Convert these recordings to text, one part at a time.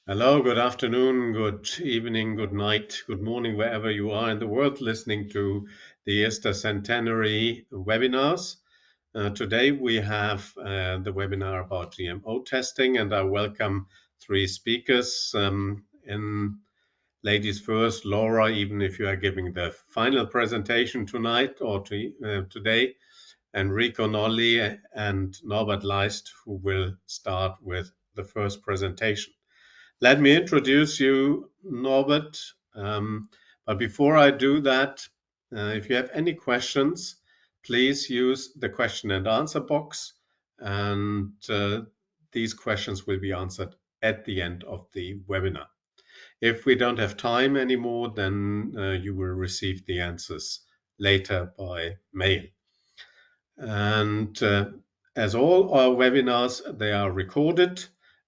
Hello, good afternoon, good evening, good night, good morning, wherever you are in the world listening to the ISTA Centenary webinars. Today we have the webinar about GMO testing, and I welcome three speakers. In ladies first, Laura, even if you are giving the final presentation tonight or today, Enrico Nolli and Norbert Leist, who will start with the first presentation. Let me introduce you, Norbert. But before I do that, if you have any questions, please use the question and answer box, and these questions will be answered at the end of the webinar. If we don't have time anymore, then you will receive the answers later by mail. And as all our webinars, they are recorded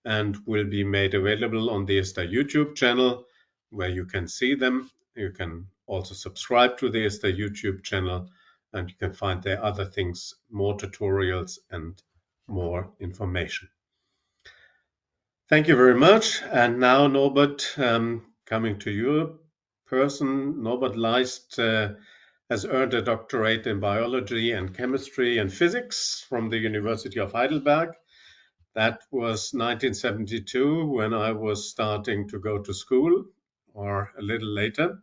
and will be made available on the ISTA YouTube channel, where you can see them. You can also subscribe to the ISTA YouTube channel, and you can find there other things, more tutorials and more information. Thank you very much. And now, Norbert, coming to your person, Norbert Leist has earned a doctorate in biology and chemistry and physics from the University of Heidelberg. That was 1972 when I was starting to go to school, or a little later.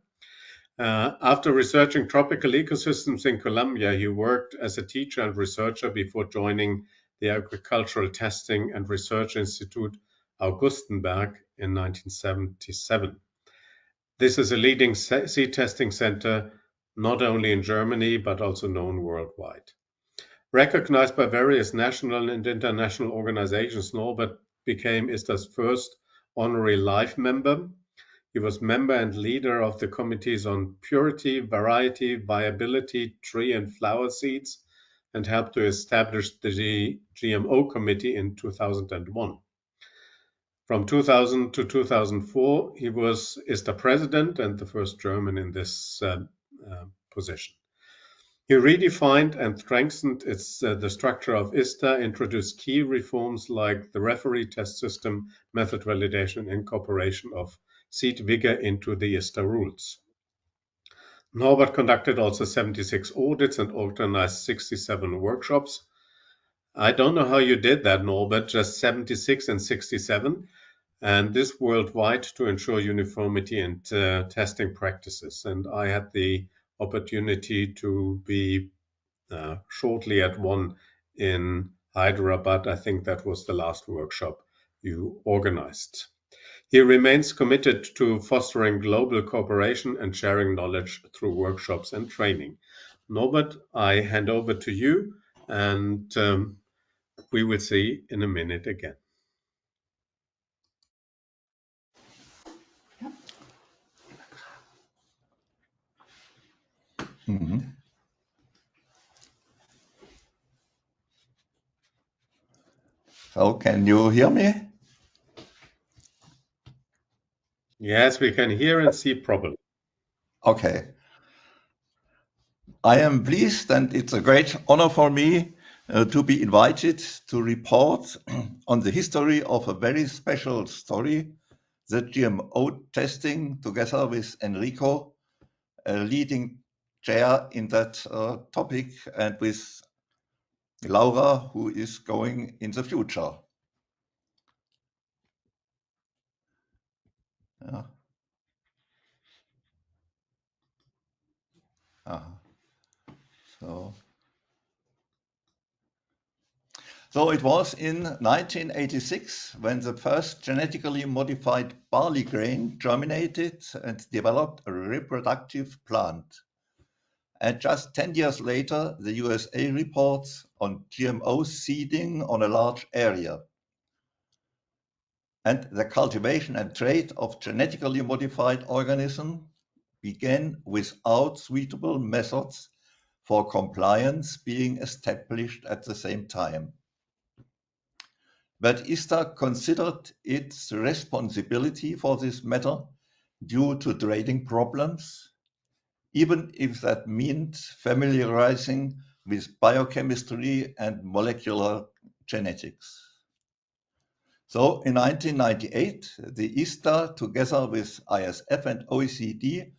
After researching tropical ecosystems in Colombia, he worked as a teacher and researcher before joining the Agricultural Testing and Research Institute Augustenberg in 1977. This is a leading seed testing center not only in Germany but also known worldwide. Recognized by various national and international organizations, Norbert became ISTA's first honorary life member. He was member and leader of the committees on purity, variety, viability, tree and flower seeds, and helped to establish the GMO committee in 2001. From 2000 to 2004, he was ISTA president and the first German in this position. He redefined and strengthened the structure of ISTA, introduced key reforms like the referee test system, method validation, and incorporation of seed vigor into the ISTA rules. Norbert conducted also 76 audits and organized 67 workshops. I don't know how you did that, Norbert, just 76 and 67, and this worldwide to ensure uniformity and testing practices. And I had the opportunity to be shortly at one in Hyderabad. I think that was the last workshop you organized. He remains committed to fostering global cooperation and sharing knowledge through workshops and training. Norbert, I hand over to you, and we will see in a minute again. So can you hear me? Yes, we can hear and see properly. Okay. I am pleased and it's a great honor for me to be invited to report on the history of a very special story, the GMO testing, together with Enrico, a leading chair in that topic, and with Laura, who is going in the future. Yeah. So it was in 1986 when the first genetically modified barley grain germinated and developed a reproductive plant. And just 10 years later, the USA reports on GMO seeding on a large area. And the cultivation and trade of genetically modified organisms began without suitable methods for compliance being established at the same time. But ISTA considered its responsibility for this matter due to trading problems, even if that meant familiarizing with biochemistry and molecular genetics. So in 1998, the ISTA, together with ISF and OECD,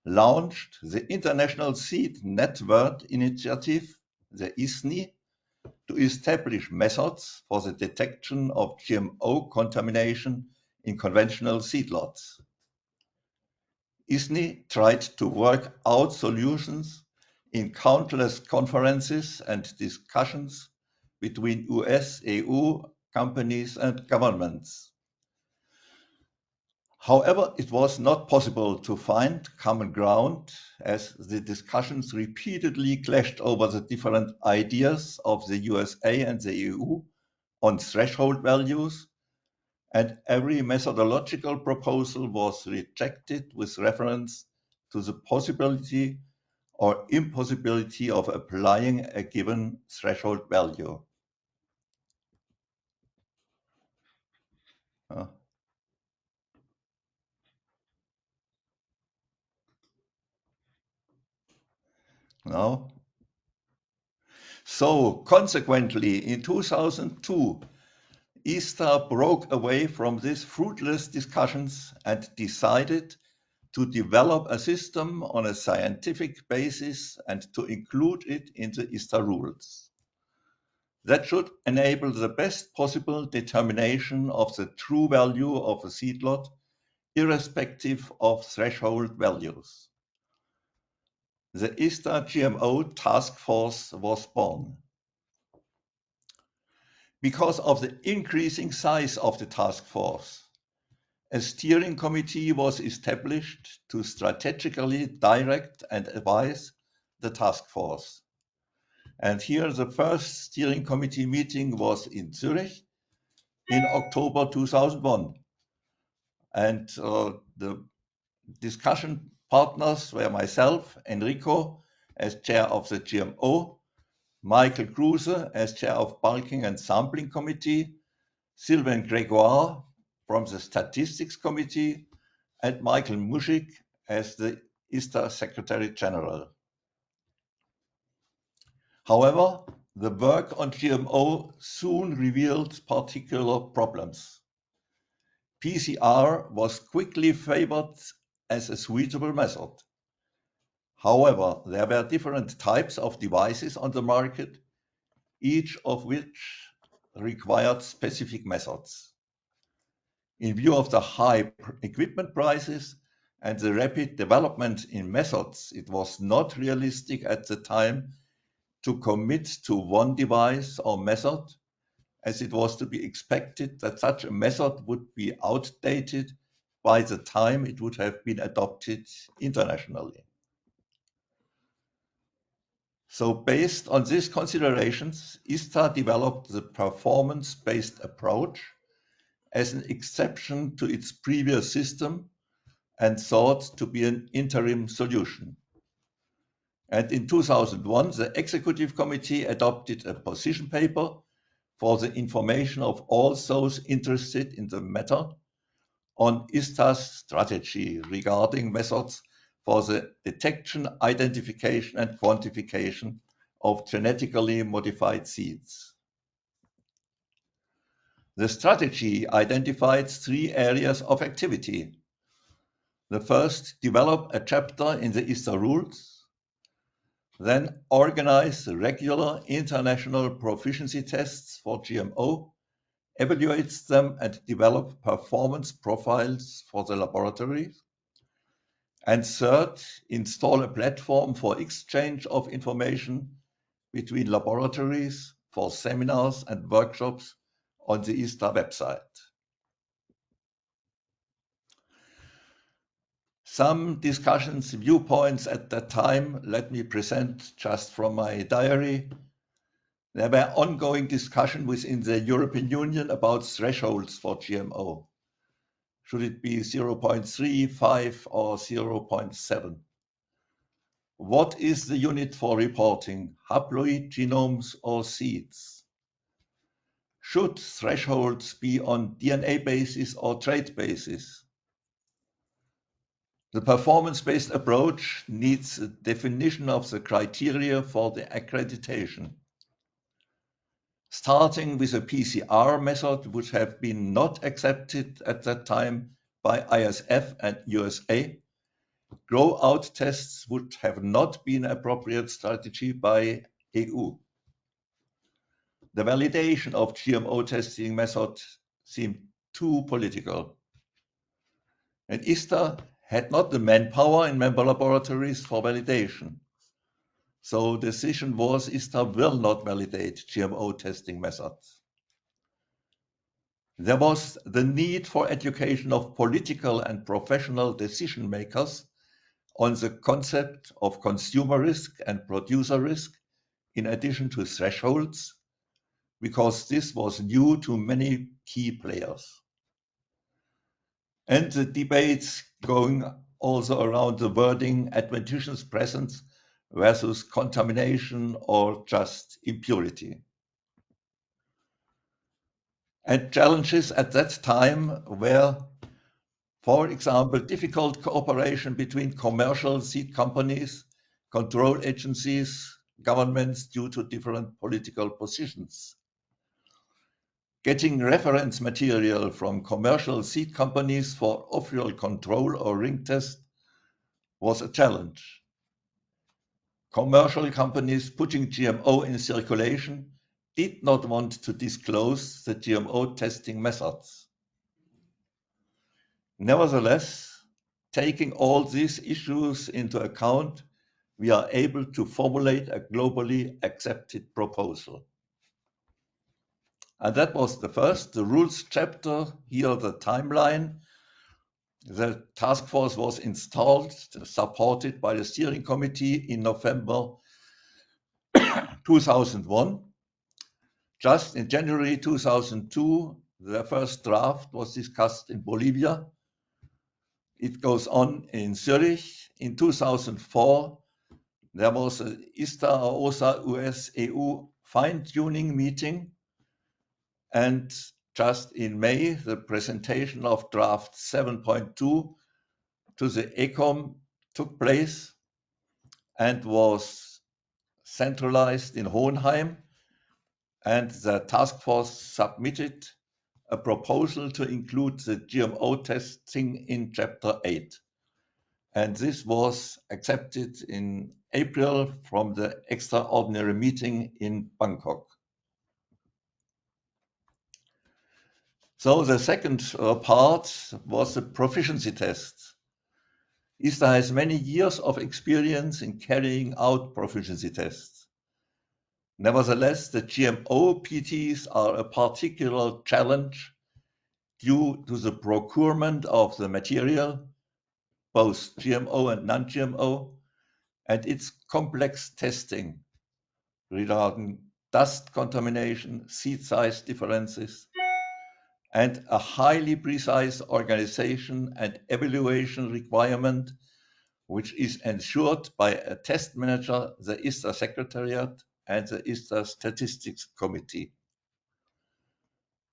launched the International Seed Network Initiative, the ISNI, to establish methods for the detection of GMO contamination in conventional seedlots. ISNI tried to work out solutions in countless conferences and discussions between US, EU, companies, and governments. However, it was not possible to find common ground as the discussions repeatedly clashed over the different ideas of the USA and the EU on threshold values, and every methodological proposal was rejected with reference to the possibility or impossibility of applying a given threshold value. Uh, no? So consequently, in 2002, ISTA broke away from these fruitless discussions and decided to develop a system on a scientific basis and to include it in the ISTA rules. That should enable the best possible determination of the true value of a seedlot, irrespective of threshold values. The ISTA GMO task force was born. Because of the increasing size of the task force, a steering committee was established to strategically direct and advise the task force. And here the first steering committee meeting was in Zurich in October 2001. And the discussion partners were myself, Enrico, as chair of the GMO, Michael Kruse as chair of Bulking and Sampling Committee, Sylvain Gregoire from the Statistics Committee, and Michael Muschig as the ISTA Secretary General. However, the work on GMO soon revealed particular problems. PCR was quickly favored as a suitable method. However, there were different types of devices on the market, each of which required specific methods. In view of the high equipment prices and the rapid development in methods, it was not realistic at the time to commit to one device or method, as it was to be expected that such a method would be outdated by the time it would have been adopted internationally. So based on these considerations, ISTA developed the performance-based approach as an exception to its previous system and thought to be an interim solution. And in 2001, the Executive Committee adopted a position paper for the information of all those interested in the matter on ISTA's strategy regarding methods for the detection, identification, and quantification of genetically modified seeds. The strategy identified three areas of activity. The first, develop a chapter in the ISTA rules, then organize regular international proficiency tests for GMO, evaluates them and develop performance profiles for the laboratory, and third, install a platform for exchange of information between laboratories for seminars and workshops on the ISTA website. Some discussions, viewpoints at that time, let me present just from my diary. There were ongoing discussions within the European Union about thresholds for GMO. Should it be 0.3, 5, or 0.7? What is the unit for reporting, haploid, genomes, or seeds? Should thresholds be on DNA basis or trait basis? The performance-based approach needs a definition of the criteria for the accreditation. starting with a PCR method, which have been not accepted at that time by ISF and USA. Grow-out tests would have not been an appropriate strategy by EU. The validation of GMO testing methods seemed too political. And ISTA had not the manpower in member laboratories for validation. So the decision was ISTA will not validate GMO testing methods. There was the need for education of political and professional decision makers on the concept of consumer risk and producer risk, in addition to thresholds, because this was new to many key players. And the debates going also around the wording adventitious presence versus contamination or just impurity. And challenges at that time were, for example, difficult cooperation between commercial seed companies, control agencies, governments due to different political positions. Getting reference material from commercial seed companies for off-field control or ring test was a challenge. Commercial companies putting GMO in circulation did not want to disclose the GMO testing methods. Nevertheless, taking all these issues into account, we are able to formulate a globally accepted proposal. And that was the rules chapter. Here the timeline. The task force was installed, supported by the steering committee in November 2001. Just in January 2002, the first draft was discussed in Bolivia. It goes on in Zurich. In 2004, there was an ISTA OSA US EU fine-tuning meeting. And just in May, the presentation of draft 7.2 to the ECOM took place and was centralized in Hohenheim. And the task force submitted a proposal to include the GMO testing in Chapter 8. And this was accepted in April from the extraordinary meeting in Bangkok. So the second part was the proficiency test. ISTA has many years of experience in carrying out proficiency tests. Nevertheless, the GMO PTs are a particular challenge due to the procurement of the material, both GMO and non-GMO, and its complex testing regarding dust contamination, seed size differences, and a highly precise organization and evaluation requirement, which is ensured by a test manager, the ISTA Secretariat, and the ISTA Statistics Committee.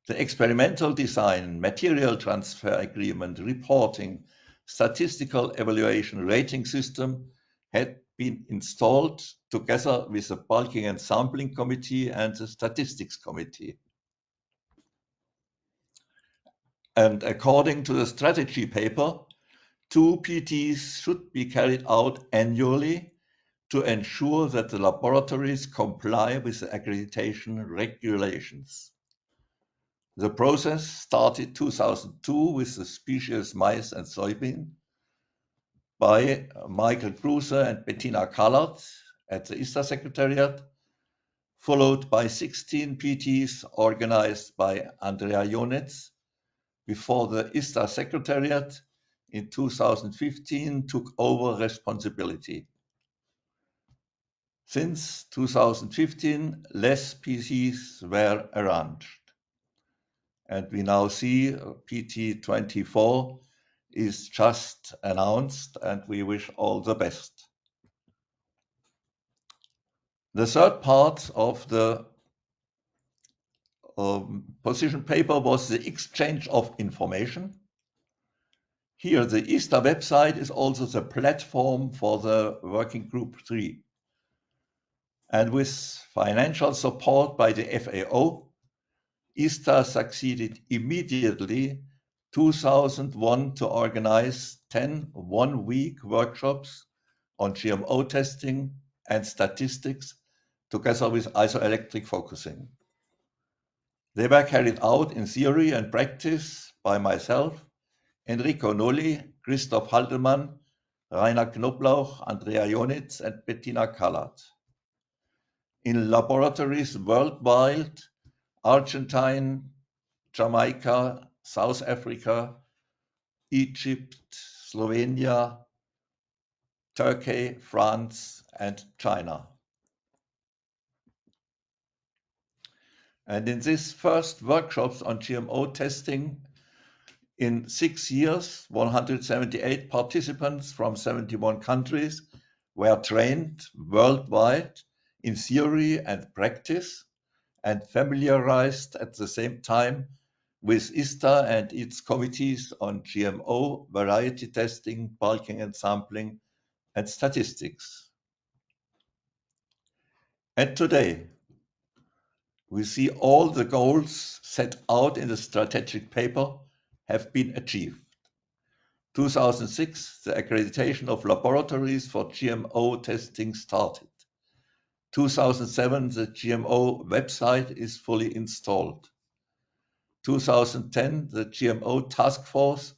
The experimental design, material transfer agreement, reporting, statistical evaluation rating system had been installed together with the bulking and sampling committee and the statistics committee. And according to the strategy paper, 2 PTs should be carried out annually to ensure that the laboratories comply with the accreditation regulations. The process started 2002 with the species mice and soybean by Michael Kruse and Bettina Kallert at the ISTA Secretariat, followed by 16 PTs organized by Andrea Jonitz, before the ISTA Secretariat in 2015 took over responsibility. Since 2015, less PTs were arranged. And we now see PT 24 is just announced, and we wish all the best. The third part of the position paper was the exchange of information. Here, the ISTA website is also the platform for the Working Group 3. And with financial support by the FAO, ISTA succeeded immediately 2001 to organize 10 one-week workshops on GMO testing and statistics together with isoelectric focusing. They were carried out in theory and practice by myself, Enrico Nolli, Christoph Haldemann, Rainer Knoblauch, Andrea Jonitz, and Bettina Kallert. In laboratories worldwide, Argentine, Jamaica, South Africa, Egypt, Slovenia, Turkey, France, and China. And in these first workshops on GMO testing, in 6 years, 178 participants from 71 countries were trained worldwide in theory and practice and familiarized at the same time with ISTA and its committees on GMO, variety testing, bulking and sampling, and statistics. And today, we see all the goals set out in the strategic paper have been achieved. 2006, the accreditation of laboratories for GMO testing started. 2007, the GMO website is fully installed. 2010, the GMO task force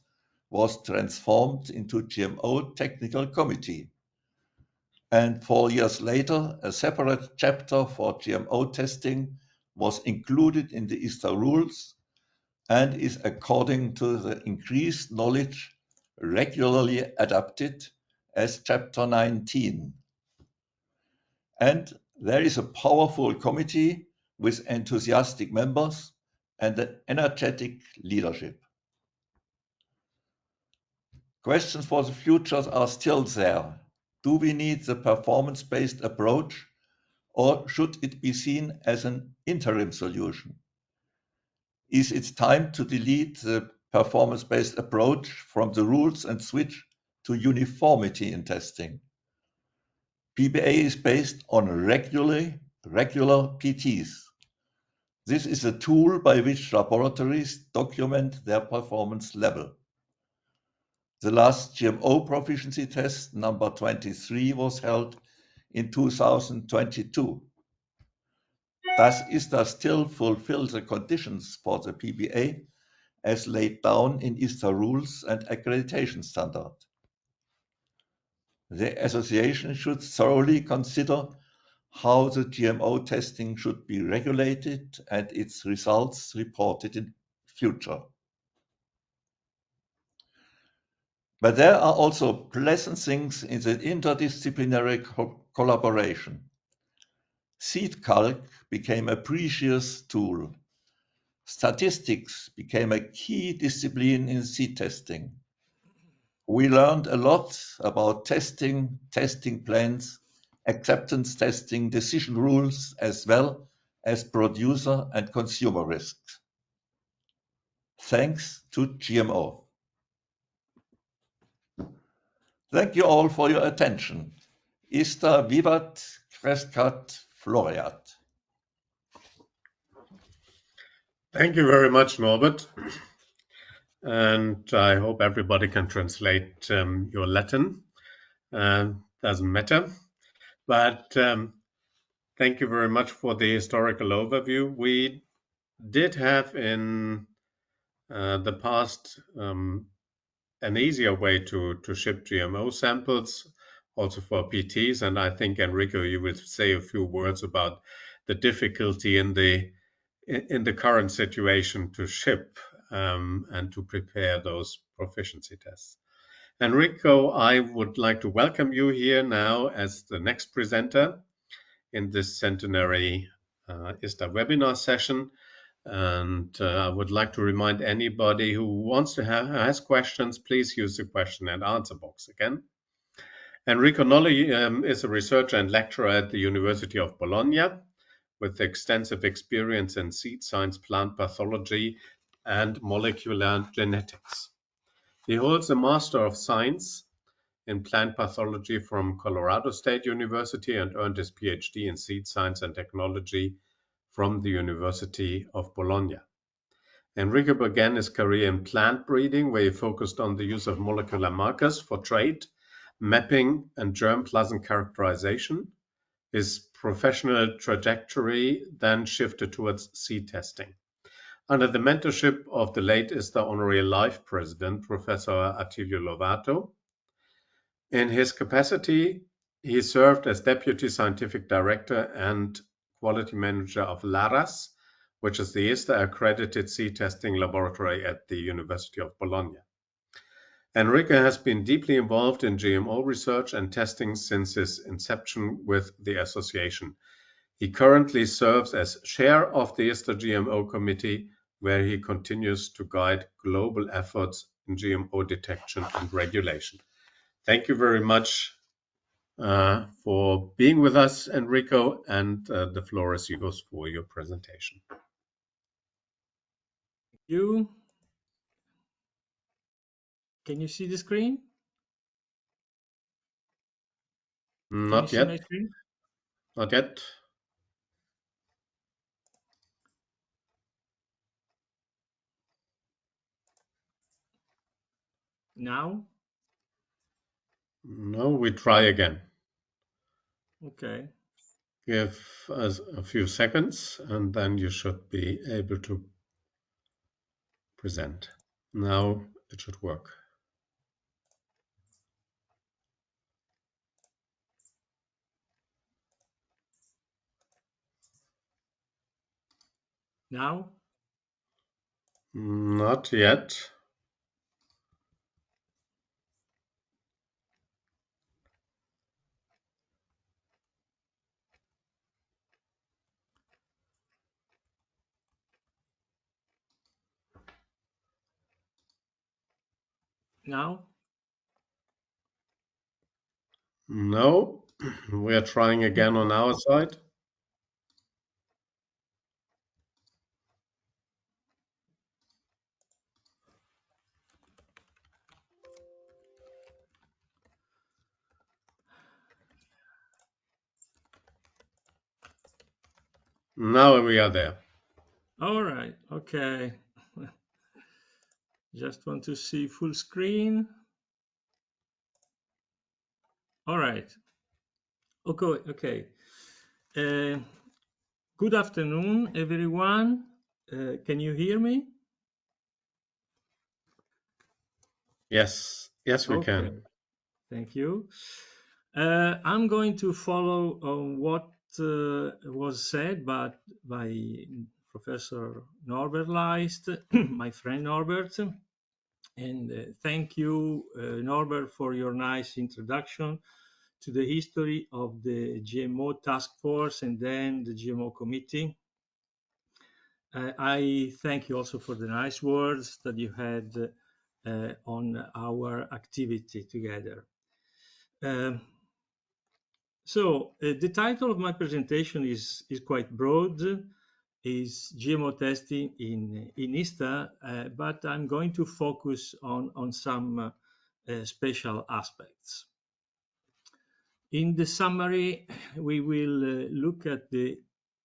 was transformed into GMO technical committee. And 4 years later, a separate chapter for GMO testing was included in the ISTA rules and is, according to the increased knowledge, regularly adapted as Chapter 19. And there is a powerful committee with enthusiastic members and an energetic leadership. Questions for the future are still there. Do we need the performance-based approach, or should it be seen as an interim solution? Is it time to delete the performance-based approach from the rules and switch to uniformity in testing? PBA is based on regular PTs. This is a tool by which laboratories document their performance level. The last GMO proficiency test, number 23, was held in 2022. Does ISTA still fulfill the conditions for the PBA as laid down in ISTA rules and accreditation standard? The association should thoroughly consider how the GMO testing should be regulated and its results reported in future. But there are also pleasant things in the interdisciplinary collaboration. Seed calc became a precious tool. Statistics became a key discipline in seed testing. We learned a lot about testing, testing plans, acceptance testing, decision rules, as well as producer and consumer risks. Thanks to GMO. Thank you all for your attention. ISTA vivat, crescat floreat. Thank you very much, Norbert. And I hope everybody can translate your Latin. Doesn't matter. But thank you very much for the historical overview. We did have in the past an easier way to ship GMO samples, also for PTs. And I think, Enrico, you will say a few words about the difficulty in the current situation to ship and to prepare those proficiency tests. Enrico, I would like to welcome you here now as the next presenter in this centenary ISTA webinar session. And I would like to remind anybody who wants to ask questions, please use the question and answer box again. Enrico Nolli is a researcher and lecturer at the University of Bologna with extensive experience in seed science, plant pathology, and molecular genetics. He holds a Master of Science in plant pathology from Colorado State University and earned his PhD in seed science and technology from the University of Bologna. Enrico began his career in plant breeding, where he focused on the use of molecular markers for trait mapping and germplasm characterization. His professional trajectory then shifted towards seed testing. Under the mentorship of the late ISTA Honorary Life President, Professor Attilio Lovato, in his capacity, he served as Deputy Scientific Director and Quality Manager of LARAS, which is the ISTA accredited seed testing laboratory at the University of Bologna. Enrique has been deeply involved in GMO research and testing since his inception with the association. He currently serves as chair of the ISTA GMO committee, where he continues to guide global efforts in GMO detection and regulation. Thank you very much for being with us, Enrico, and the floor is yours for your presentation. You can you see the screen? Can you Not see my yet. screen? Not yet. Now? No, we try again. Okay. Give us a few seconds and then you should be able to present. Now it should work. Now? Not yet. Now? No, we are trying again on our side. Now we are there. All right. Okay. Just want to see full screen. All right. Okay. Okay. Good afternoon, everyone. Can you hear me? Yes, yes, we Okay. can. Thank you. I'm going to follow on what was said by Professor Norbert Leist, my friend Norbert. And thank you, Norbert, for your nice introduction to the history of the GMO task force and then the GMO committee. I thank you also for the nice words that you had on our activity together. So the title of my presentation is quite broad, is GMO testing in ISTA, but I'm going to focus on some special aspects. In the summary, we will look at the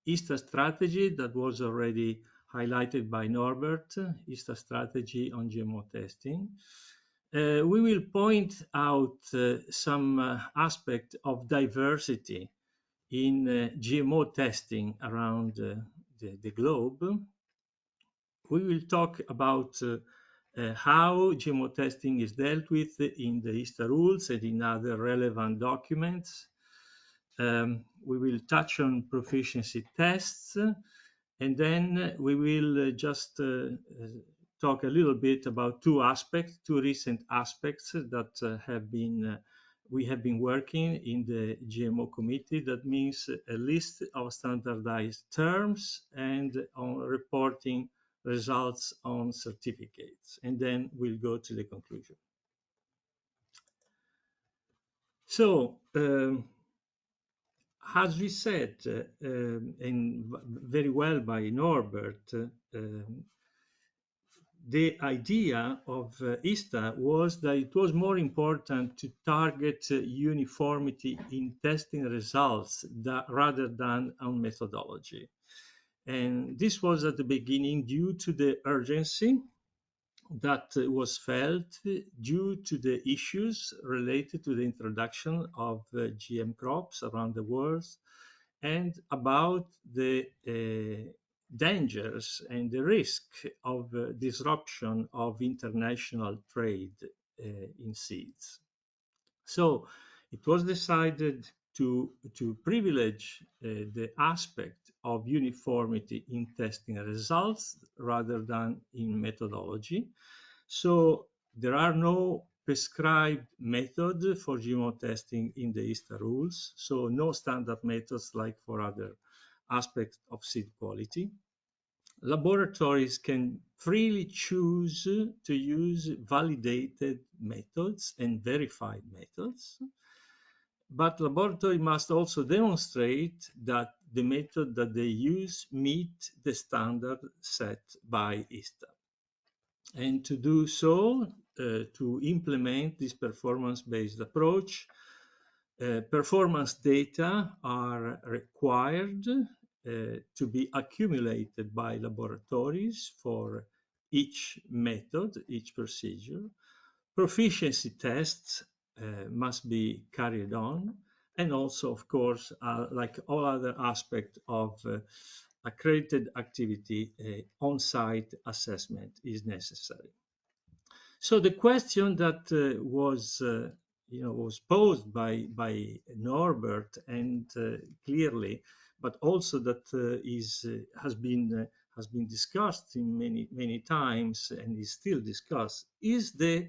ISTA strategy that was already highlighted by Norbert, ISTA strategy on GMO testing. We will point out some aspect of diversity in GMO testing around the globe. We will talk about how GMO testing is dealt with in the ISTA rules and in other relevant documents. We will touch on proficiency tests, and then we will just talk a little bit about two recent aspects that we have been working in the GMO committee. That means a list of standardized terms and on reporting results on certificates. And then we'll go to the conclusion. So, as we said, and very well by Norbert, the idea of ISTA was that it was more important to target uniformity in testing results rather than on methodology. And this was at the beginning due to the urgency that was felt due to the issues related to the introduction of GM crops around the world and about the dangers and the risk of disruption of international trade in seeds. So it was decided to privilege the aspect of uniformity in testing results rather than in methodology. So there are no prescribed method for GMO testing in the ISTA rules, so no standard methods like for other aspects of seed quality. Laboratories can freely choose to use validated methods and verified methods, but laboratory must also demonstrate that the method that they use meet the standard set by ISTA. And to do so, to implement this performance-based approach, performance data are required to be accumulated by laboratories for each method, each procedure. Proficiency tests must be carried on, and also, of course, like all other aspects of accredited activity, on-site assessment is necessary. So the question that was posed by Norbert and clearly, but also that has been discussed in many times and is still discussed, is the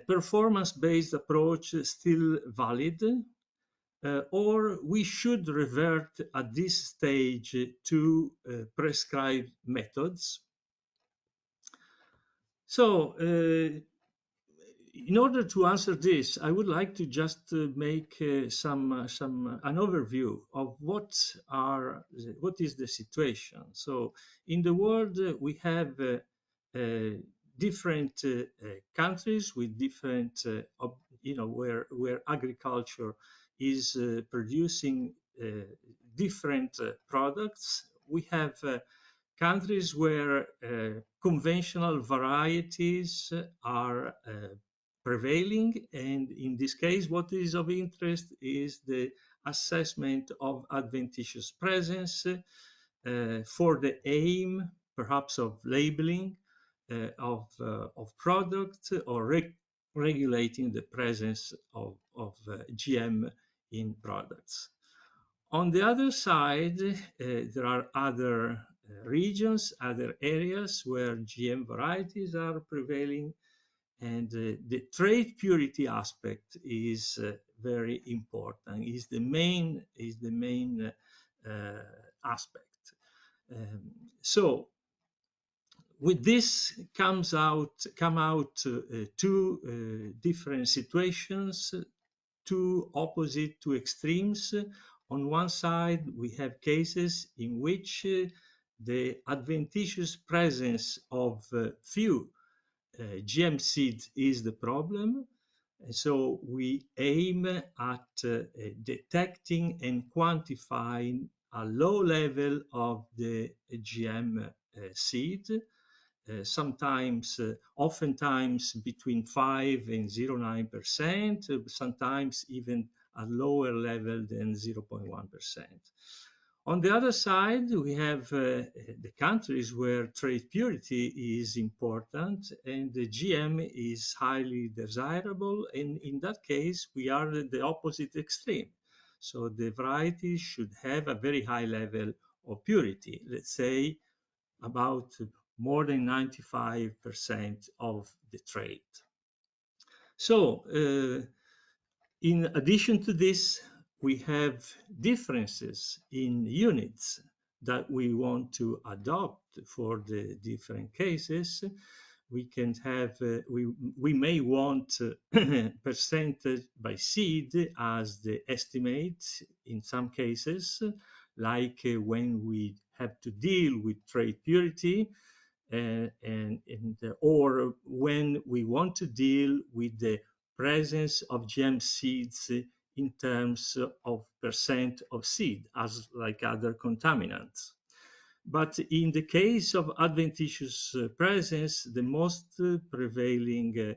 performance-based approach still valid, or we should revert at this stage to prescribed methods? So in order to answer this, I would like to just make an overview of what is the situation. So in the world, we have different countries with different, where agriculture is producing different products. We have countries where conventional varieties are prevailing, and in this case, what is of interest is the assessment of adventitious presence for the aim, perhaps, of labeling of product or regulating the presence of GM in products. On the other side, there are other regions, other areas where GM varieties are prevailing, and the trade purity aspect is very important, is the main aspect. So with this come out two different situations, two extremes. On one side, we have cases in which the adventitious presence of few GM seeds is the problem. And so we aim at detecting and quantifying a low level of the GM seed, oftentimes between 5 and 0.9%, sometimes even a lower level than 0.1%. On the other side, we have the countries where trade purity is important and the GM is highly desirable. And in that case, we are at the opposite extreme. So the variety should have a very high level of purity, let's say about more than 95% of the trade. So in addition to this, we have differences in units that we want to adopt for the different cases. We can have, we may want percentage by seed as the estimate in some cases, like when we have to deal with trade purity. or when we want to deal with the presence of GM seeds in terms of percent of seed, as like other contaminants. But in the case of adventitious presence, the most prevailing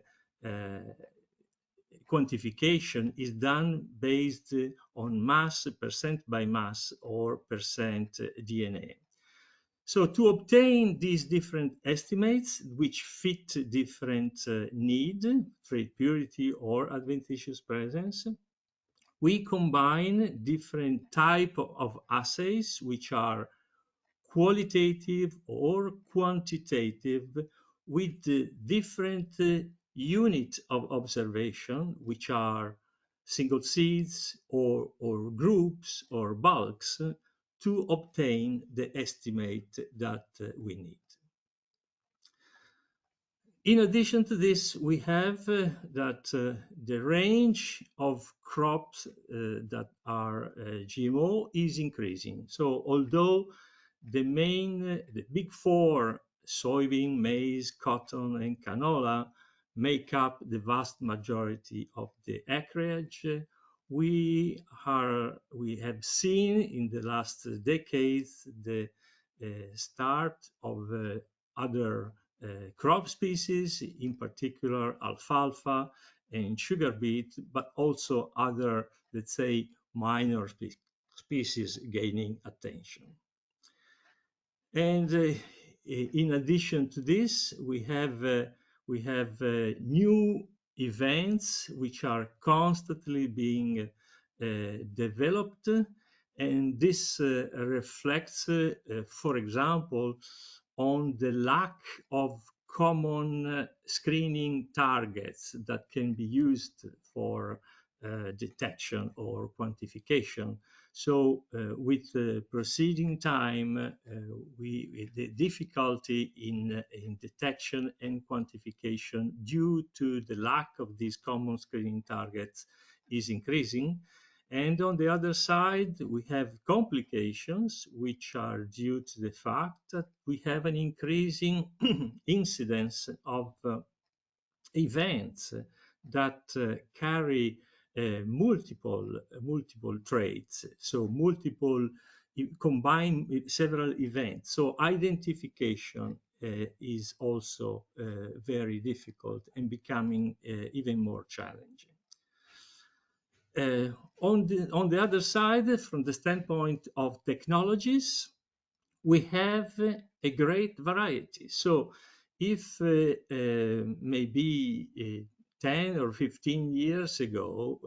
quantification is done based on mass, percent by mass, or percent DNA. So to obtain these different estimates, which fit different need, trade purity or adventitious presence, we combine different type of assays, which are qualitative or quantitative, with the different unit of observation, which are single seeds or groups or bulks, to obtain the estimate that we need. In addition to this, we have that the range of crops that are GMO is increasing. So although the big four, soybean, maize, cotton, and canola, make up the vast majority of the acreage, we have seen in the last decades the start of other crop species, in particular alfalfa and sugar beet, but also other, let's say, minor species gaining attention. And in addition to this, we have new events which are constantly being developed, and this reflects, for example, on the lack of common screening targets that can be used for detection or quantification. So with proceeding time, the difficulty in detection and quantification due to the lack of these common screening targets is increasing. And on the other side, we have complications which are due to the fact that we have an increasing incidence of events that carry multiple traits, so combine several events. So identification is also very difficult and becoming even more challenging. On the other side, from the standpoint of technologies, we have a great variety. So if maybe 10 or 15 years ago,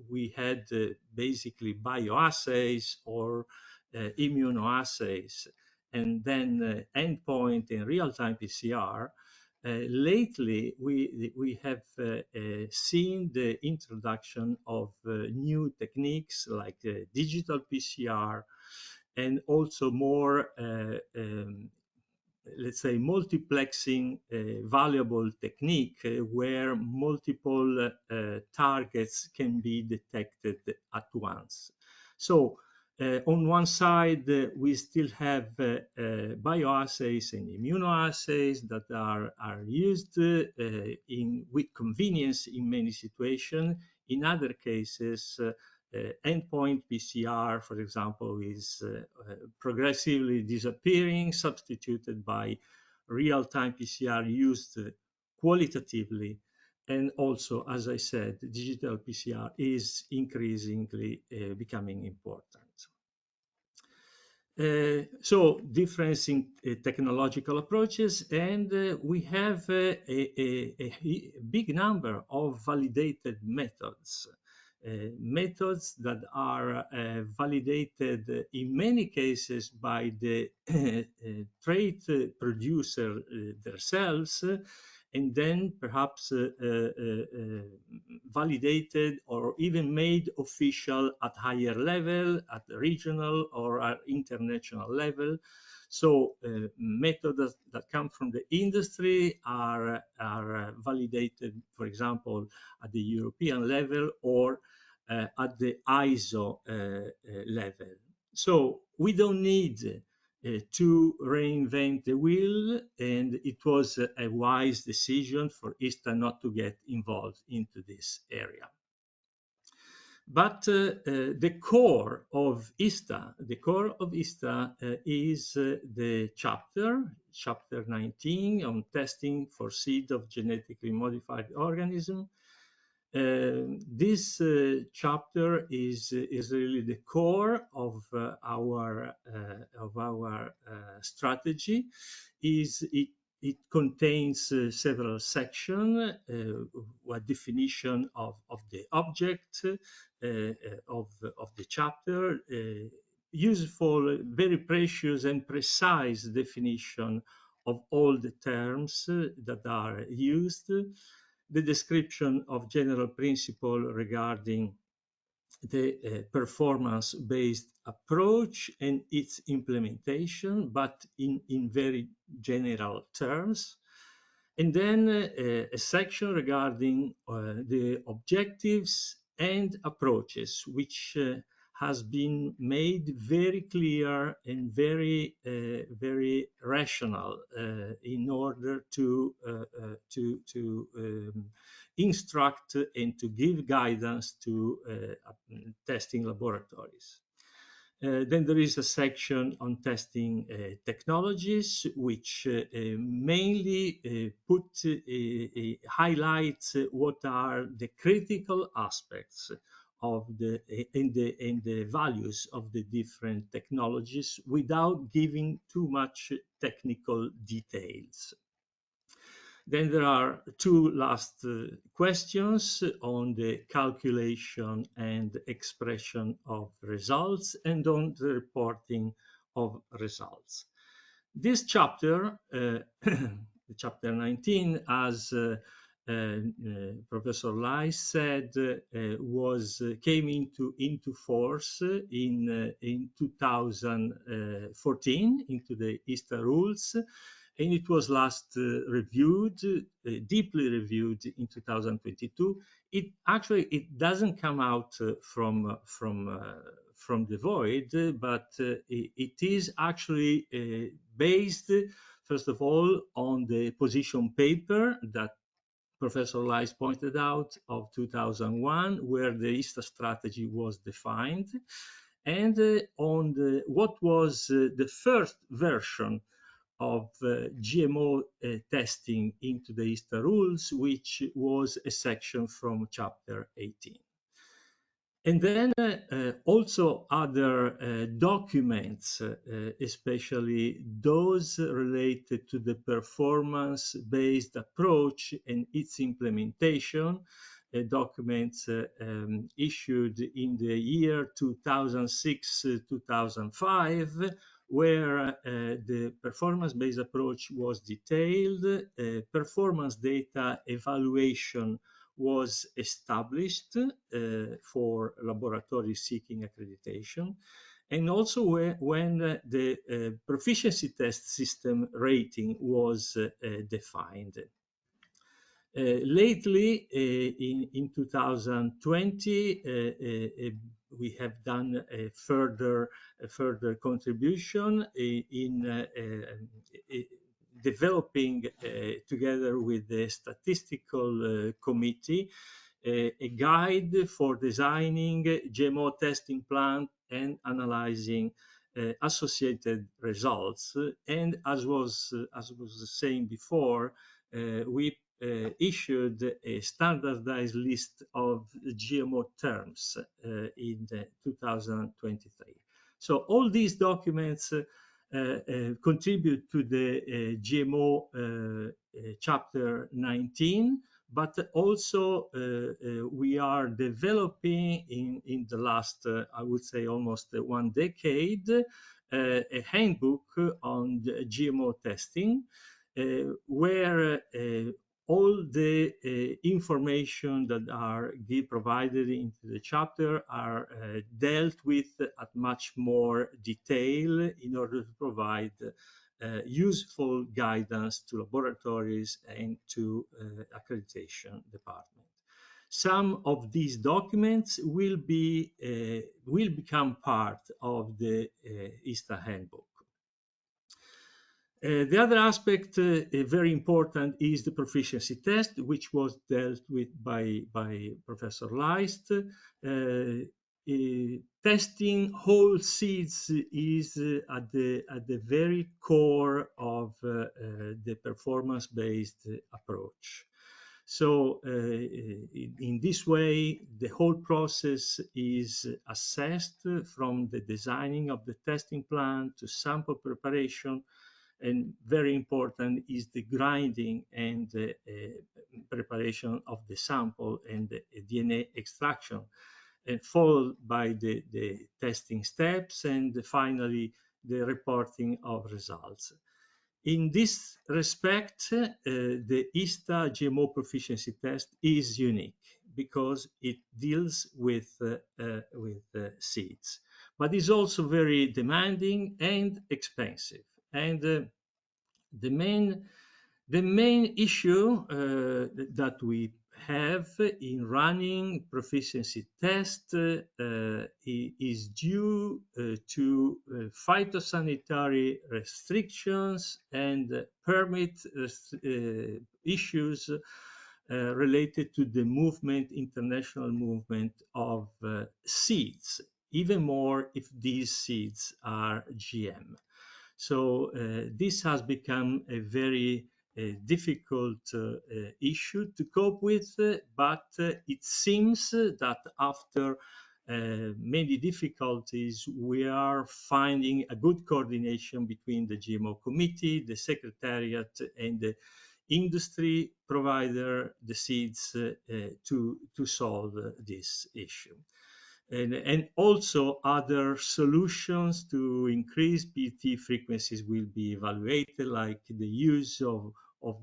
we had basically bioassays or immunoassays, and then endpoint and real-time PCR, lately, we have seen the introduction of new techniques like digital PCR, and also more, let's say, multiplexing valuable technique where multiple targets can be detected at once. So on one side, we still have bioassays and immunoassays that are used with convenience in many situations. In other cases, endpoint PCR, for example, is progressively disappearing, substituted by real-time PCR used qualitatively. And also, as I said, digital PCR is increasingly becoming important. So difference in technological approaches, and we have a big number of validated methods. Methods that are validated in many cases by the trait producer themselves, and then perhaps validated or even made official at higher level, at the regional or at international level. So methods that come from the industry are validated, for example, at the European level or at the ISO level. So we don't need to reinvent the wheel, and it was a wise decision for ISTA not to get involved into this area. But the core of ISTA is the chapter 19 on testing for seed of genetically modified organism. This chapter is really the core of our strategy. It contains several sections, a definition of the object of the chapter, useful, very precious and precise definition of all the terms that are used, the description of general principle regarding the performance-based approach and its implementation, but in very general terms. And then a section regarding the objectives and approaches, which has been made very clear and very rational in order to instruct and to give guidance to testing laboratories. Then there is a section on testing technologies, which mainly highlights what are the critical aspects of the values of the different technologies without giving too much technical details. Then there are two last questions on the calculation and expression of results and on the reporting of results. This chapter, chapter 19, as Professor Lai said, came into force in 2014 into the ISTA rules, and it was last reviewed, deeply reviewed in 2022. It doesn't come out from the void, but it is actually based, first of all, on the position paper that Professor Lice pointed out of 2001, where the ISTA strategy was defined, and on what was the first version of GMO testing into the ISTA rules, which was a section from chapter 18. And then also other documents, especially those related to the performance-based approach and its implementation, documents issued in the year 2006-2005, where the performance-based approach was detailed, performance data evaluation was established for laboratories seeking accreditation, and also when the proficiency test system rating was defined. Lately, in 2020, we have done a further contribution in developing, together with the statistical committee, a guide for designing GMO testing plan and analyzing associated results. And as was saying before, we issued a standardized list of GMO terms in 2023. So all these documents contribute to the GMO chapter 19, but also we are developing in the last, I would say, almost 1 decade, a handbook on the GMO testing, where all the information that are provided into the chapter are dealt with at much more detail in order to provide useful guidance to laboratories and to accreditation department. Some of these documents will become part of the ISTA handbook. The other aspect, very important, is the proficiency test, which was dealt with by Professor Leist. Testing whole seeds is at the very core of the performance-based approach. So in this way, the whole process is assessed from the designing of the testing plan to sample preparation, and very important is the grinding and the preparation of the sample and the DNA extraction, and followed by the testing steps, and finally the reporting of results. In this respect, the ISTA GMO proficiency test is unique because it deals with seeds, but is also very demanding and expensive. And the main issue that we have in running proficiency test is due to phytosanitary restrictions and permit issues related to the international movement of seeds, even more if these seeds are GM. So this has become a very difficult issue to cope with, but it seems that after many difficulties, we are finding a good coordination between the GMO committee, the secretariat, and the industry provider, the seeds, to solve this issue. And also other solutions to increase BT frequencies will be evaluated, like the use of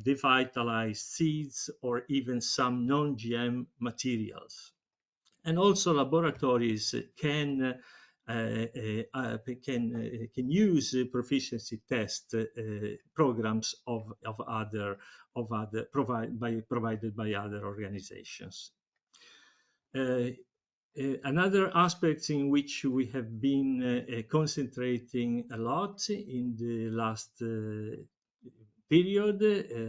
devitalized seeds or even some non-GM materials. And also laboratories can use proficiency test programs provided by other organizations. Another aspect in which we have been concentrating a lot in the last period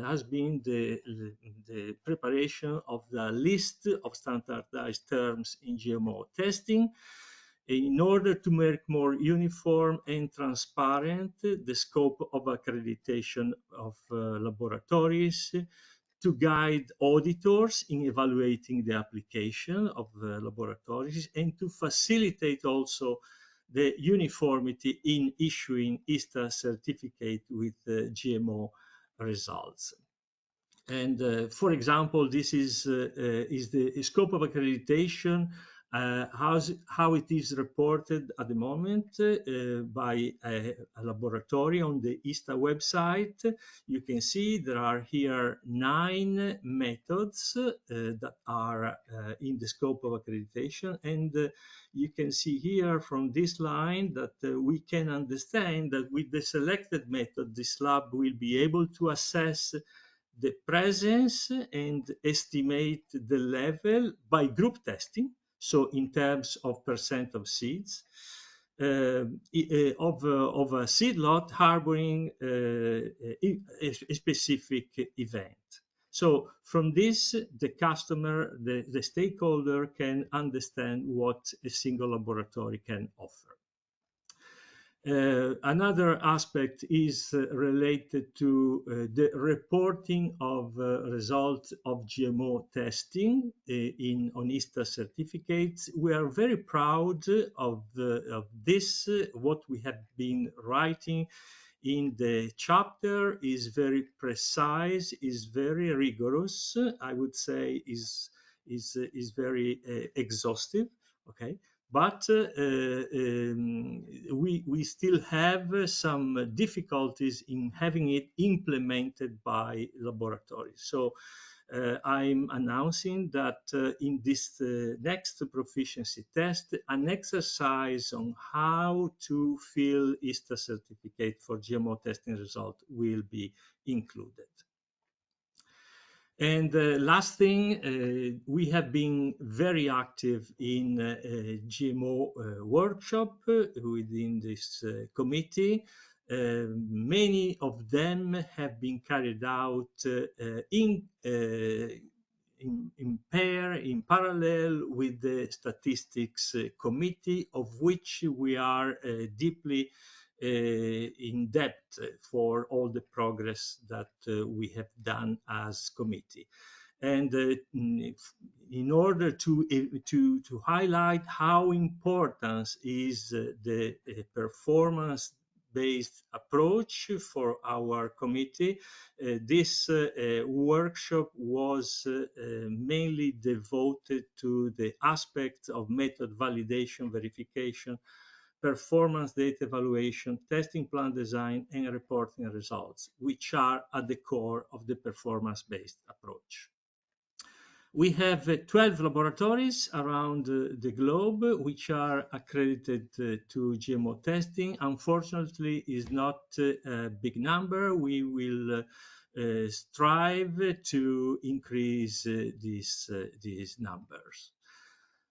has been the preparation of the list of standardized terms in GMO testing, in order to make more uniform and transparent the scope of accreditation of laboratories, to guide auditors in evaluating the application of the laboratories, and to facilitate also the uniformity in issuing ISTA certificate with GMO results. And for example, this is the scope of accreditation, how it is reported at the moment by a laboratory on the ISTA website. You can see there are here 9 methods that are in the scope of accreditation, and you can see here from this line that we can understand that with the selected method, this lab will be able to assess the presence and estimate the level by group testing, so in terms of percent of seeds, of a seed lot harboring a specific event. So from this, the customer, the stakeholder can understand what a single laboratory can offer. Another aspect is related to the reporting of results of GMO testing on ISTA certificates. We are very proud of this. What we have been writing in the chapter is very precise, is very rigorous. I would say is very exhaustive. Okay. But we still have some difficulties in having it implemented by laboratories. So I'm announcing that in this next proficiency test, an exercise on how to fill ISTA certificate for GMO testing result will be included. And last thing, we have been very active in GMO workshop within this committee. Many of them have been carried out in parallel with the statistics committee, of which we are deeply in depth for all the progress that we have done as committee. And in order to highlight how important is the performance based approach for our committee, this workshop was mainly devoted to the aspects of method validation, verification, performance data evaluation, testing plan design, and reporting results, which are at the core of the performance-based approach. We have 12 laboratories around the globe which are accredited to GMO testing. Unfortunately, is not a big number. We will strive to increase these numbers.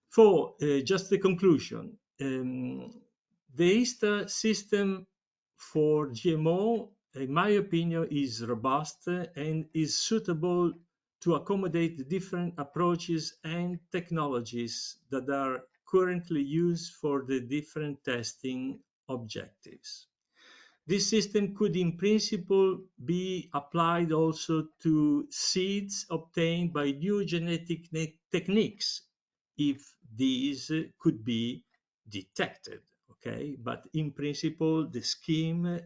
For just the conclusion, the ISTA system for GMO, in my opinion, is robust and is suitable to accommodate the different approaches and technologies that are currently used for the different testing objectives. This system could in principle be applied also to seeds obtained by new genetic techniques if these could be detected. Okay, but in principle, the scheme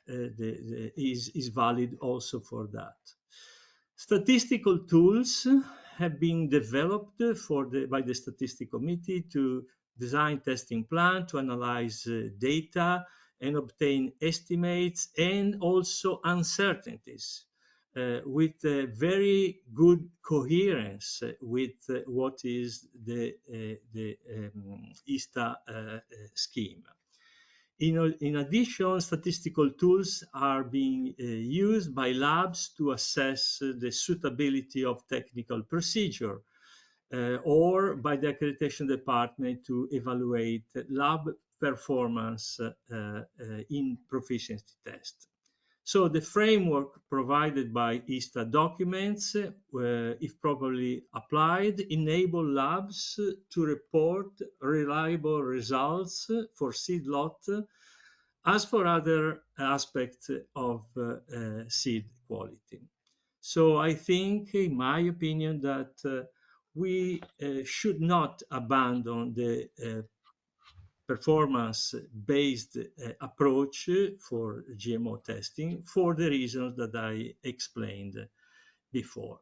is valid also for that. Statistical tools have been developed by the statistical committee to design testing plan, to analyze data and obtain estimates and also uncertainties with very good coherence with what is the ISTA scheme. In addition, statistical tools are being used by labs to assess the suitability of technical procedure or by the accreditation department to evaluate lab performance in proficiency test. So the framework provided by ISTA documents, if properly applied, enable labs to report reliable results for seed lot as for other aspects of seed quality. So I think, in my opinion, that we should not abandon the performance-based approach for GMO testing for the reasons that I explained before.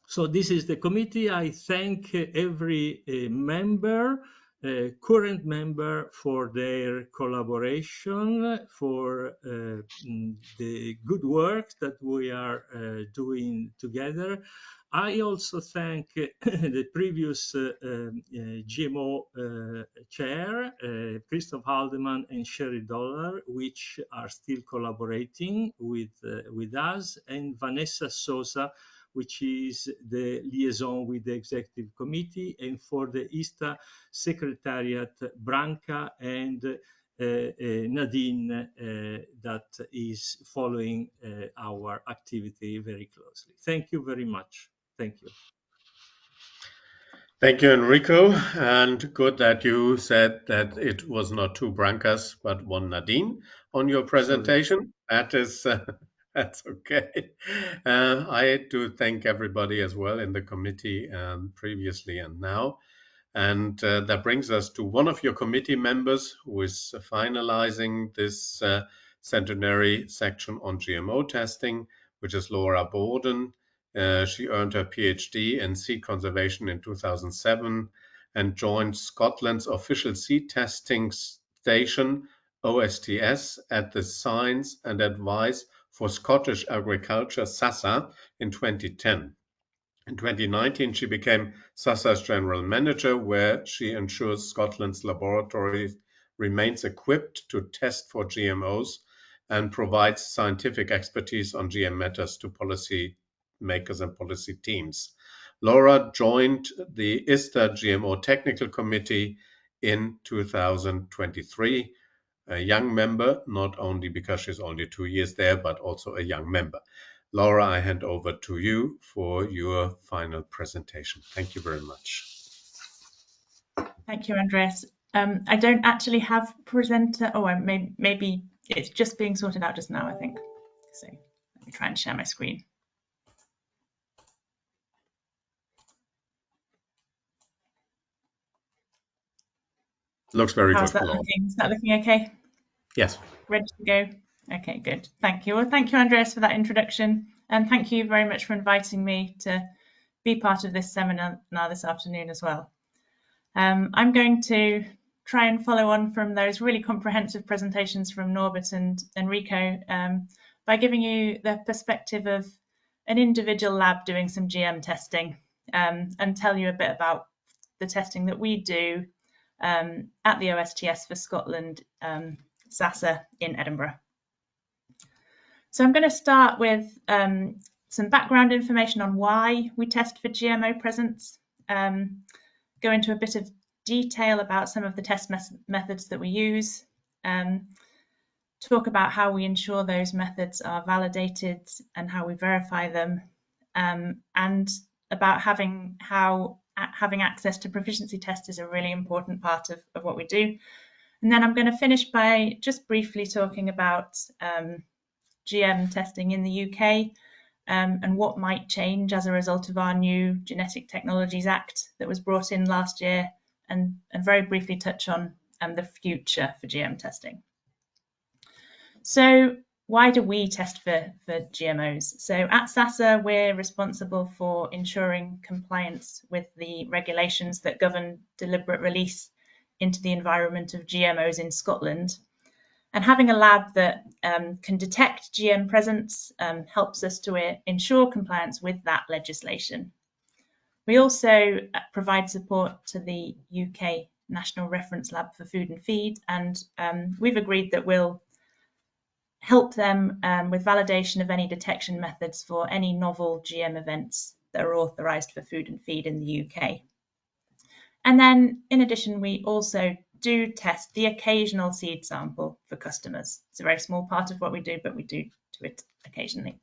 So this is the committee. I thank every member, current member, for their collaboration, for the good work that we are doing together. I also thank the previous GMO chair, Christoph Haldeman and Sherry Dollar, which are still collaborating with us, and Vanessa Sosa, which is the liaison with the executive committee, and for the ISTA secretariat, Branca and Nadine, that is following our activity very closely. Thank you very much. Thank you. Thank you, Enrico. And good that you said that it was not two Brancas, but one Nadine on your presentation. Sorry. That is, that's okay. I do thank everybody as well in the committee previously and now. And that brings us to one of your committee members who is finalizing this centenary section on GMO testing, which is Laura Borden. She earned her PhD in seed conservation in 2007 and joined Scotland's official seed testing station, OSTS, at the Science and Advice for Scottish Agriculture, SASA, in 2010. In 2019, she became SASA's general manager, where she ensures Scotland's laboratory remains equipped to test for GMOs and provides scientific expertise on GM matters to policy makers and policy teams. Laura joined the ISTA GMO Technical Committee in 2023, a young member, not only because she's only 2 years there, but also a young member. Laura, I hand over to you for your final presentation. Thank you very much. Thank you, Andreas. I don't actually have presenter. Oh, maybe it's just being sorted out just now, I think. So let me try and share my screen. Looks very How's good, that Laura. looking? Is that looking okay? Yes. Ready to go? Okay, good. Thank you. Well, thank you, Andreas, for that introduction. And thank you very much for inviting me to be part of this seminar this afternoon as well. I'm going to try and follow on from those really comprehensive presentations from Norbert and Enrico by giving you the perspective of an individual lab doing some GM testing and tell you a bit about the testing that we do at the OSTS for Scotland, SASA in Edinburgh. So I'm going to start with some background information on why we test for GMO presence, go into a bit of detail about some of the test methods that we use, talk about how we ensure those methods are validated and how we verify them, and about having access to proficiency tests is a really important part of what we do. And then I'm going to finish by just briefly talking about GM testing in the UK and what might change as a result of our new Genetic Technologies Act that was brought in last year, and very briefly touch on the future for GM testing. So why do we test for GMOs? So at SASA, we're responsible for ensuring compliance with the regulations that govern deliberate release into the environment of GMOs in Scotland. And having a lab that can detect GM presence helps us to ensure compliance with that legislation. We also provide support to the UK National Reference Lab for Food and Feed, and we've agreed that we'll help them with validation of any detection methods for any novel GM events that are authorised for food and feed in the UK. And then, in addition, we also do test the occasional seed sample for customers. It's a very small part of what we do, but we do it occasionally.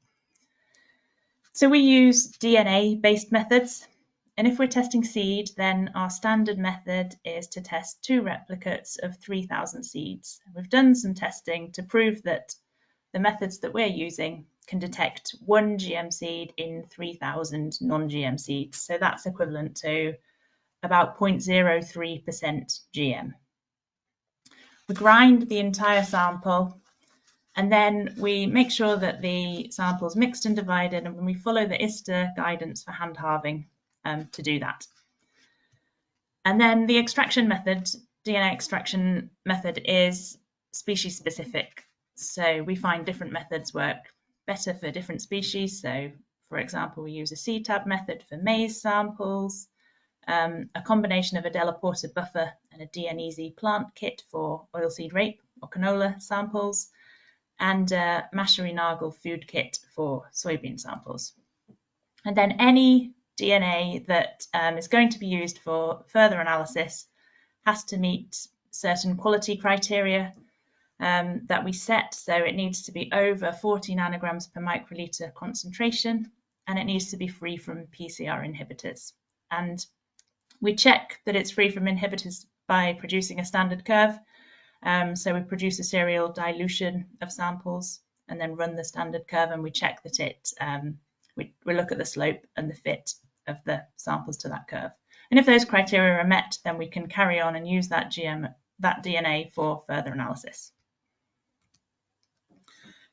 So we use DNA-based methods. And if we're testing seed, then our standard method is to test 2 replicates of 3,000 seeds. We've done some testing to prove that the methods that we're using can detect 1 GM seed in 3,000 non-GM seeds. So that's equivalent to about 0.03% GM. We grind the entire sample, and then we make sure that the sample's mixed and divided, and we follow the ISTA guidance for hand halving to do that. And then the extraction method, DNA extraction method, is species specific. So we find different methods work better for different species. So for example, we use a CTAB method for maize samples, a combination of a Delaporta buffer and a DNEZ plant kit for oilseed rape or canola samples, and a Mashery-Nagle food kit for soybean samples. And then any DNA that is going to be used for further analysis has to meet certain quality criteria that we set. So it needs to be over 40 nanograms per microliter concentration, and it needs to be free from PCR inhibitors. And we check that it's free from inhibitors by producing a standard curve. So we produce a serial dilution of samples and then run the standard curve, and we check that we look at the slope and the fit of the samples to that curve. And if those criteria are met, then we can carry on and use that DNA for further analysis.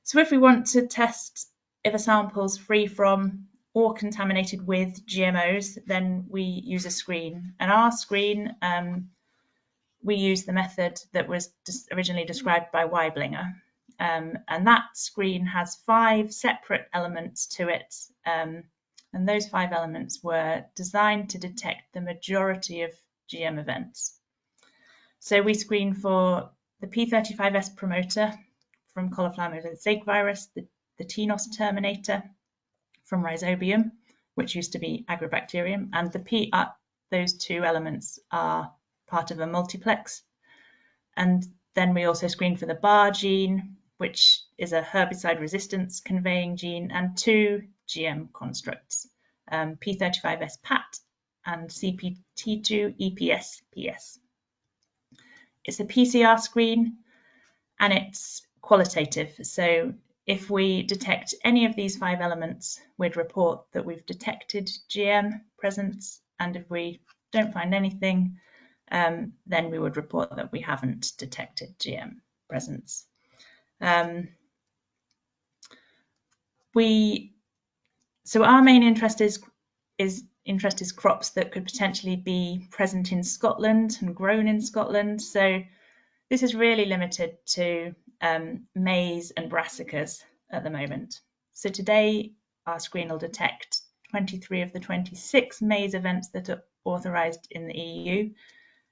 So if we want to test if a sample's free from or contaminated with GMOs, then we use a screen. And our screen, we use the method that was originally described by Weiblinger. And that screen has 5 separate elements to it. And those 5 elements were designed to detect the majority of GM events. So we screen for the P35S promoter from cauliflower mosaic virus, the TNOS terminator from Rhizobium, which used to be Agrobacterium, and the those 2 elements are part of a multiplex. And Then we also screen for the BAR gene, which is a herbicide resistance conveying gene, and 2 GM constructs, P35S PAT and CPT2 EPS PS. It's a PCR screen and it's qualitative. So if we detect any of these 5 elements, we'd report that we've detected GM presence, and if we don't find anything, then we would report that we haven't detected GM presence. So our main interest is crops that could potentially be present in Scotland and grown in Scotland. So this is really limited to maize and brassicas at the moment. So today our screen will detect 23 of the 26 maize events that are authorised in the EU,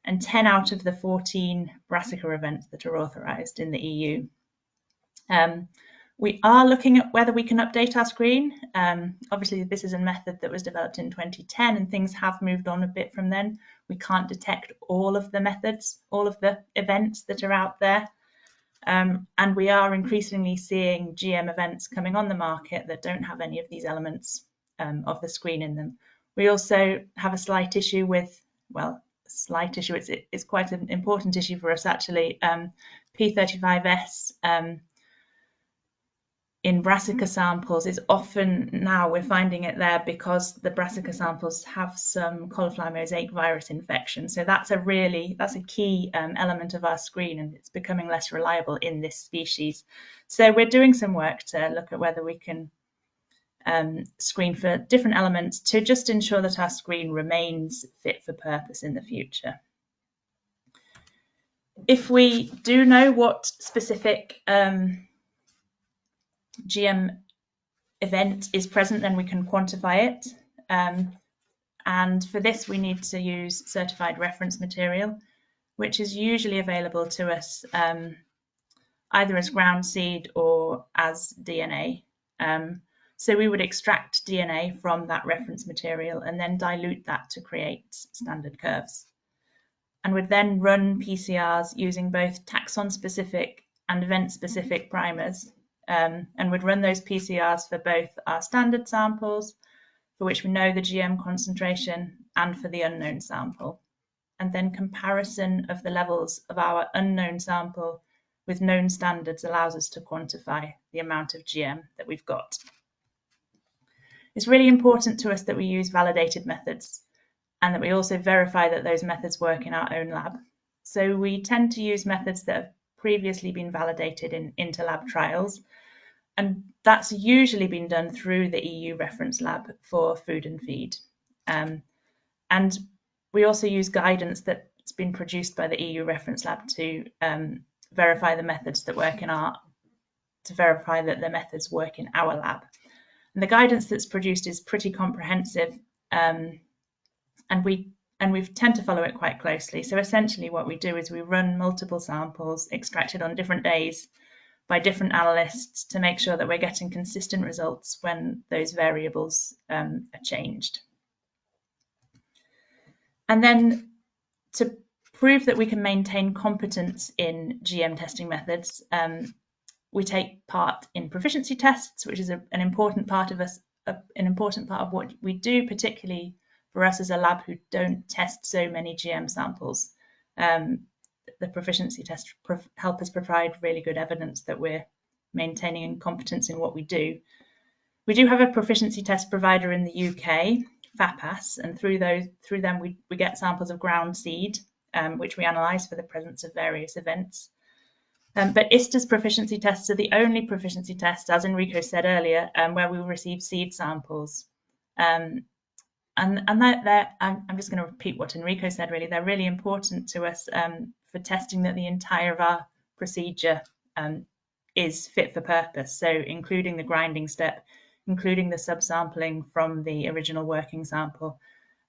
and 10 out of the 14 brassica events that are authorised in the EU. We are looking at whether we can update our screen. Obviously, this is a method that was developed in 2010 and things have moved on a bit from then. We can't detect all of the methods, all of the events that are out there. And we are increasingly seeing GM events coming on the market that don't have any of these elements of the screen in them. We also have a slight issue with, well, slight issue, it's quite an important issue for us actually, P35S in brassica samples is often, now we're finding it there because the brassica samples have some cauliflower mosaic virus infection. So that's a key element of our screen, and it's becoming less reliable in this species. So we're doing some work to look at whether we can screen for different elements to just ensure that our screen remains fit for purpose in the future. If we do know what specific GM event is present, then we can quantify it. And for this, we need to use certified reference material, which is usually available to us either as ground seed or as DNA. So we would extract DNA from that reference material and then dilute that to create standard curves. And would then run PCRs using both taxon-specific and event-specific primers, and would run those PCRs for both our standard samples, for which we know the GM concentration, and for the unknown sample. And then comparison of the levels of our unknown sample with known standards allows us to quantify the amount of GM that we've got. It's really important to us that we use validated methods and that we also verify that those methods work in our own lab. So we tend to use methods that have previously been validated in interlab trials, and that's usually been done through the EU reference lab for food and feed. And we also use guidance that's been produced by the EU reference lab to verify the methods that work in the methods work in our lab. And the guidance that's produced is pretty comprehensive, and we tend to follow it quite closely. So essentially what we do is we run multiple samples extracted on different days by different analysts to make sure that we're getting consistent results when those variables are changed. And then to prove that we can maintain competence in GM testing methods, we take part in proficiency tests, which is an important part of what we do, particularly for us as a lab who don't test so many GM samples. The proficiency tests help us provide really good evidence that we're maintaining competence in what we do. We do have a proficiency test provider in the UK, FAPAS, and through them we get samples of ground seed, which we analyse for the presence of various events. But ISTA's proficiency tests are the only proficiency tests, as Enrico said earlier, where we receive seed samples. And I'm just going to repeat what Enrico said, really. They're really important to us for testing that the entire of our procedure is fit for purpose. So including the grinding step, including the subsampling from the original working sample,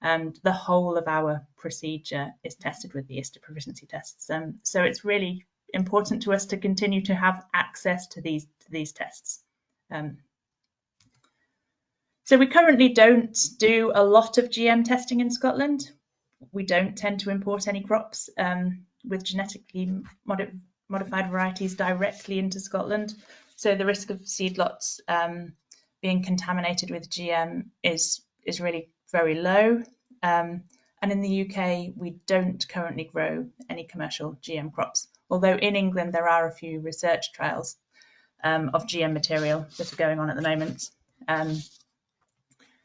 and the whole of our procedure is tested with the ISTA proficiency tests. So it's really important to us to continue to have access to these tests. So we currently don't do a lot of GM testing in Scotland. We don't tend to import any crops with genetically modified varieties directly into Scotland. So the risk of seed lots being contaminated with GM is really very low. And in the UK, we don't currently grow any commercial GM crops, although in England there are a few research trials of GM material that are going on at the moment.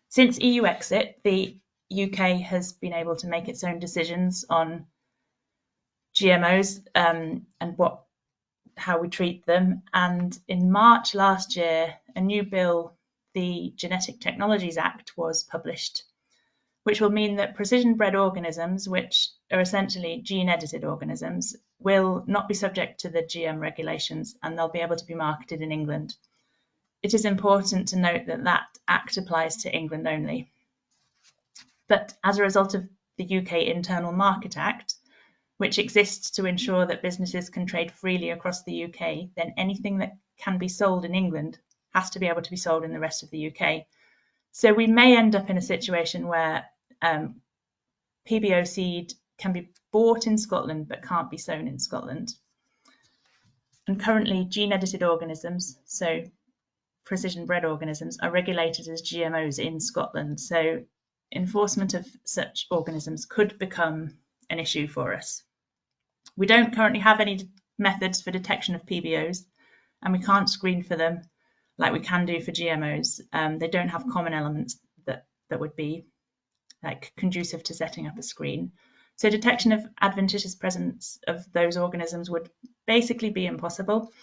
Since EU exit, the UK has been able to make its own decisions on GMOs and how we treat them. And in March last year, a new bill, the Genetic Technologies Act, was published, which will mean that precision bred organisms, which are essentially gene-edited organisms, will not be subject to the GM regulations, and they'll be able to be marketed in England. It is important to note that that act applies to England only. But as a result of the UK Internal Market Act, which exists to ensure that businesses can trade freely across the UK, then anything that can be sold in England has to be able to be sold in the rest of the UK. So we may end up in a situation where PBO seed can be bought in Scotland but can't be sown in Scotland. And currently, gene-edited organisms, so precision-bred organisms, are regulated as GMOs in Scotland. So enforcement of such organisms could become an issue for us. We don't currently have any methods for detection of PBOs, and we can't screen for them like we can do for GMOs. They don't have common elements that would be like conducive to setting up a screen. So detection of adventitious presence of those organisms would basically be impossible.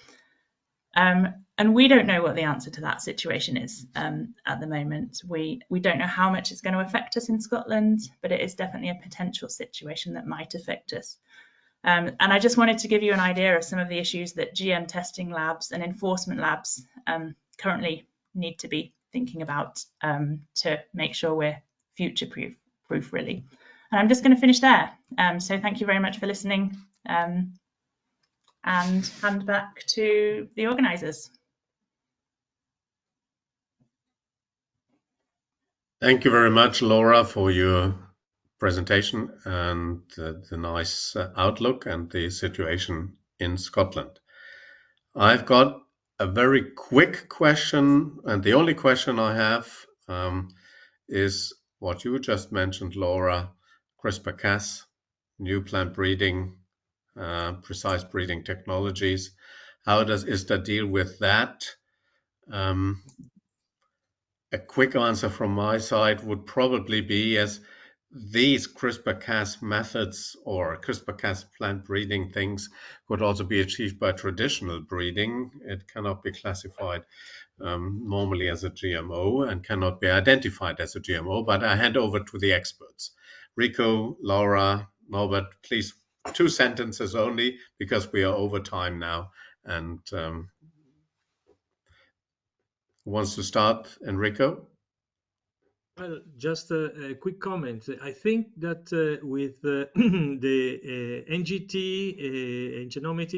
And we don't know what the answer to that situation is at the moment. We don't know how much it's going to affect us in Scotland, but it is definitely a potential situation that might affect us. And I just wanted to give you an idea of some of the issues that GM testing labs and enforcement labs currently need to be thinking about to make sure we're future-proof, really. And I'm just going to finish there. So thank you very much for listening, and hand back to the organisers. Thank you very much, Laura, for your presentation and the nice outlook and the situation in Scotland. I've got a very quick question, and the only question I have is what you just mentioned, Laura, CRISPR-Cas, new plant breeding, precise breeding technologies. How does ISTA deal with that? A quick answer from my side would probably be as these CRISPR-Cas methods or CRISPR-Cas plant breeding things could also be achieved by traditional breeding. It cannot be classified normally as a GMO and cannot be identified as a GMO, but I hand over to the experts. Rico, Laura, Norbert, please, 2 sentences only because we are over time now. And who wants to start? Enrico? Well, just a quick comment. I think that with the NGT and genomic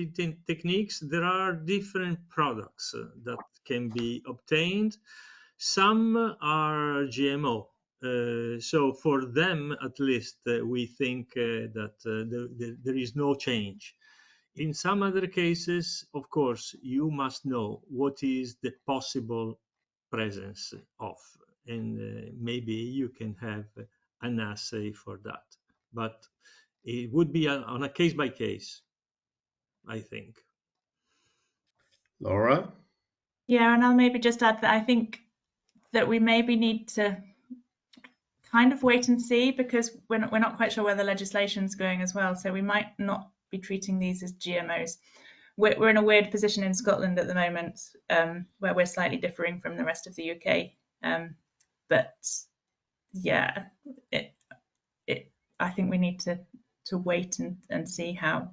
techniques, there are different products that can be obtained. Some are GMO. So for them, at least, we think that there is no change. In some other cases, of course, you must know what is the possible presence of, and maybe you can have an assay for that. But it would be on a case by case, I think. Laura? Yeah, and I'll maybe just add that I think that we maybe need to kind of wait and see, because we're not quite sure where the legislation's going as well. So we might not be treating these as GMOs. We're in a weird position in Scotland at the moment, where we're slightly differing from the rest of the UK. But yeah, I think we need to wait and see how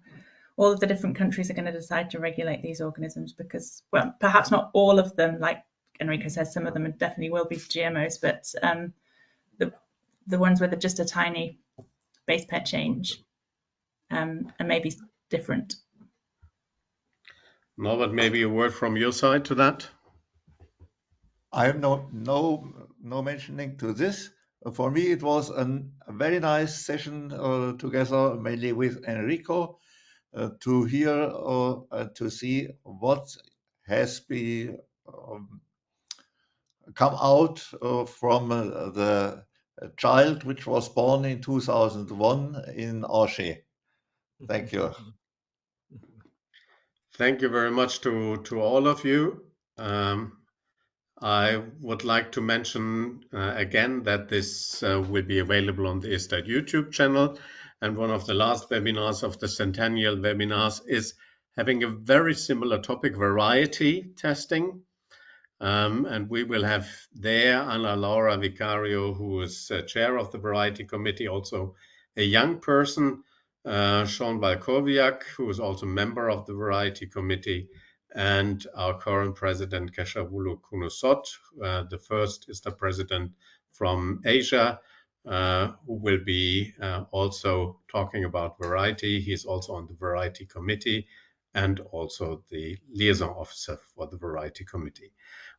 all of the different countries are going to decide to regulate these organisms, because, well, perhaps not all of them, like Enrico says, some of them definitely will be GMOs, but the ones with just a tiny base pair change are maybe different. Norbert, maybe a word from your side to that? I have no mentioning to this. For me, it was a very nice session together, mainly with Enrico. to hear or to see what has been come out from the child which was born in 2001 in Angers. Thank you. Thank you very much to all of you. I would like to mention again that this will be available on the ISTA YouTube channel. And one of the last webinars of the Centennial webinars is having a very similar topic, variety testing. And we will have there Ana Laura Vicario, who is chair of the Variety Committee, also a young person, Sean Valkowiak, who is also member of the Variety Committee, and our current president, Keshawulu Kunusot. The first is the president from Asia, who will be also talking about variety. He's also on the Variety Committee and also the liaison officer for the Variety Committee.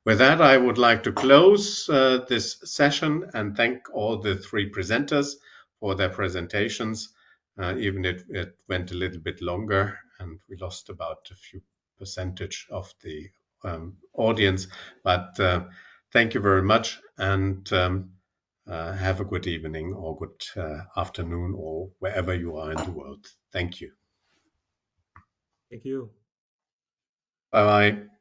With that, I would like to close this session and thank all the three presenters for their presentations. Even if it went a little bit longer and we lost about a few percentage of the audience, but thank you very much and have a good evening or good afternoon or wherever you are in the world. Thank you. Thank you. Bye-bye.